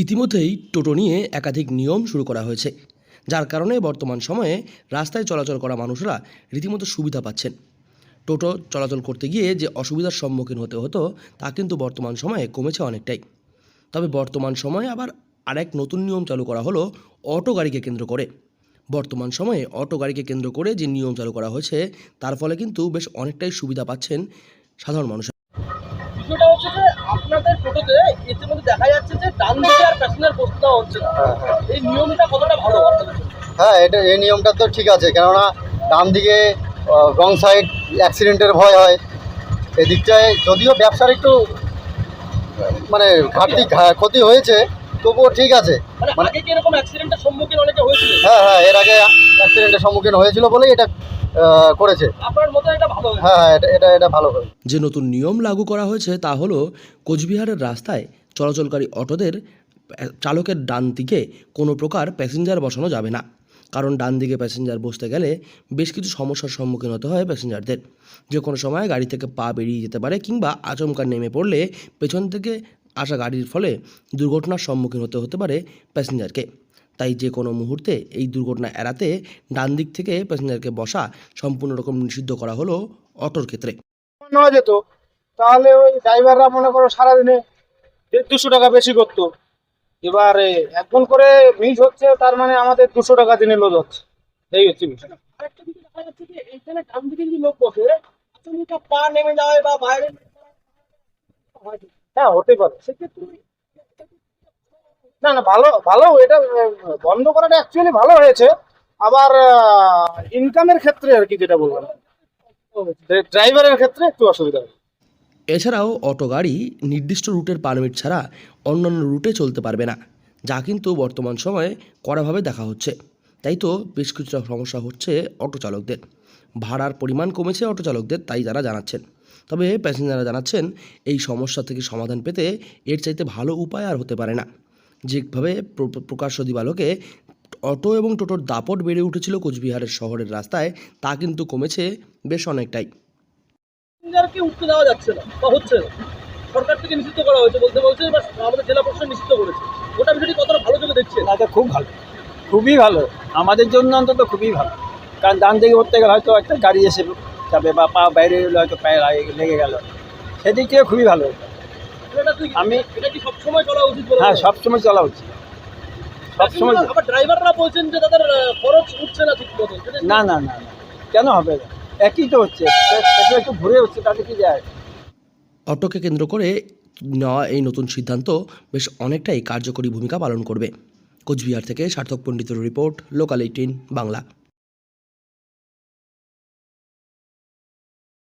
ইতিমধ্যেই টোটো নিয়ে একাধিক নিয়ম শুরু করা হয়েছে, যার কারণে বর্তমান সময়ে রাস্তায় চলাচল করা মানুষরা রীতিমতো সুবিধা পাচ্ছেন। টোটো চলাচল করতে গিয়ে যে অসুবিধার সম্মুখীন হতে হতো তা কিন্তু বর্তমান সময়ে কমেছে অনেকটাই। তবে বর্তমান সময়ে আবার আরেক নতুন নিয়ম চালু করা হলো অটো গাড়িকে কেন্দ্র করে। বর্তমান সময়ে অটো গাড়িকে কেন্দ্র করে যে নিয়ম চালু করা হয়েছে তার ফলে কিন্তু বেশ অনেকটাই সুবিধা পাচ্ছেন সাধারণ মানুষ। বিষয়টা হচ্ছে যে আপনাদের টোটোতে ইতিমধ্যে দেখা যাচ্ছে যে ডান দিকে আর প্যাসেঞ্জার বসতে দেওয়া হচ্ছে না। এই নিয়মটা কতটা ভালো আপনাদের জন্য? হ্যাঁ, এই নিয়মটা তো ঠিক আছে, কেননা ডান দিকে রং সাইড অ্যাক্সিডেন্টের ভয় হয়। এদিকটায় যদিও ব্যবসার একটু মানে ক্ষতি হয়েছে, তবুও ঠিক আছে। মানে আগে কি এরকম অ্যাক্সিডেন্টের সম্মুখীন অনেকে হয়েছিল? হ্যাঁ, এর আগে অ্যাক্সিডেন্টের সম্মুখীন হয়েছিল বলেই এটা করেছে। আপনার মতে এটা ভালো হয়েছে? হ্যাঁ, এটা ভালো হবে। যে নতুন নিয়ম লাগু করা হয়েছে তা হলো কোচবিহারের রাস্তায় চলাচলকারী অটোদের চালকের ডান দিকে কোনো প্রকার প্যাসেঞ্জার বসানো যাবে না। কারণ ডান দিকে প্যাসেঞ্জার বসতে গেলে বেশ কিছু সমস্যার সম্মুখীন হতে হয় প্যাসেঞ্জারদের। যে কোনো সময় গাড়ি থেকে পা বেরিয়ে যেতে পারে কিংবা আচমকা নেমে পড়লে পেছন থেকে আসা গাড়ির ফলে দুর্ঘটনার সম্মুখীন হতে পারে প্যাসেঞ্জারকে। তাই যে কোনো মুহূর্তে এই দুর্ঘটনা এড়াতে ডান দিক থেকে প্যাসেঞ্জারকে বসা সম্পূর্ণ রকম নিষিদ্ধ করা হলো অটোর ক্ষেত্রে। নেওয়া যেত, তাহলে ওই ড্রাইভাররা মনে করো সারাদিনে 150 টাকা বেশি করতো। এবারে এখন করে মিস হচ্ছে, তার মানে আমাদের 200 টাকা দিনে লোড হচ্ছে। এই হচ্ছে বিষয়। আরেকটা দিকে দেখা যাচ্ছে যে এইখানে ডান দিকে যদি লোক বসে আচমকা পা নেমে যায় বা বাইরে হ্যাঁ, হতে পারে। সেক্ষেত্রে না, ভালো ভালো, এটা বন্ধ করাটা অ্যাকচুয়ালি ভালো হয়েছে। আবার ইনকামের ক্ষেত্রে আর কি, যেটা বললাম, ড্রাইভারের ক্ষেত্রে একটু অসুবিধা হয়। এছাড়াও অটো গাড়ি নির্দিষ্ট রুটের পারমিট ছাড়া অন্যান্য রুটে চলতে পারবে না, যা কিন্তু বর্তমান সময়ে কড়াভাবে দেখা হচ্ছে। তাই তো বেশ কিছুটা সমস্যা হচ্ছে অটো চালকদের। ভাড়ার পরিমাণ কমেছে অটো চালকদের, তাই তারা জানাচ্ছেন। তবে প্যাসেঞ্জাররা জানাচ্ছেন এই সমস্যা থেকে সমাধান পেতে এর চাইতে ভালো উপায় আর হতে পারে না। যেভাবে প্রকাশ্য দিবালোকে অটো এবং টোটোর দাপট বেড়ে উঠেছিল কোচবিহারের শহরের রাস্তায়, তা কিন্তু কমেছে বেশ অনেকটাই। প্যাসেঞ্জারকে উঠতে দেওয়া যাচ্ছে না বা হচ্ছে না, সরকার থেকে নিষিদ্ধ করা হয়েছে বলছে বা আমাদের জেলা প্রশাসন নিষিদ্ধ করেছে। ওটা বিষয়টি কতটা ভালো চোখে দেখছে? না, এটা খুব ভালো, খুবই ভালো, আমাদের জন্য অন্তত খুবই ভালো। কারণ ডান দিকে উঠতে গেলে হয়তো একটা গাড়ি এসে যাবে বা পা বাইরে এলে হয়তো পায়ে লেগে গেল, সেদিক থেকে খুবই ভালো। এটা কি সবসময় চলা উচিত বলে? হ্যাঁ, সবসময় চলা উচিত, সবসময়। আবার ড্রাইভাররা বলছেন যে তাদের খরচ উঠছে না ঠিক মতো। না না না না, কেন হবে? একই তো হচ্ছে, একটু ঘুরে হচ্ছে, তাতে কি যায়? অটোকে কেন্দ্র করে নেওয়া এই নতুন সিদ্ধান্ত বেশ অনেকটাই কার্যকরী ভূমিকা পালন করবে। কোচবিহার থেকে সার্থক পণ্ডিতের রিপোর্ট, লোকাল 18 বাংলা।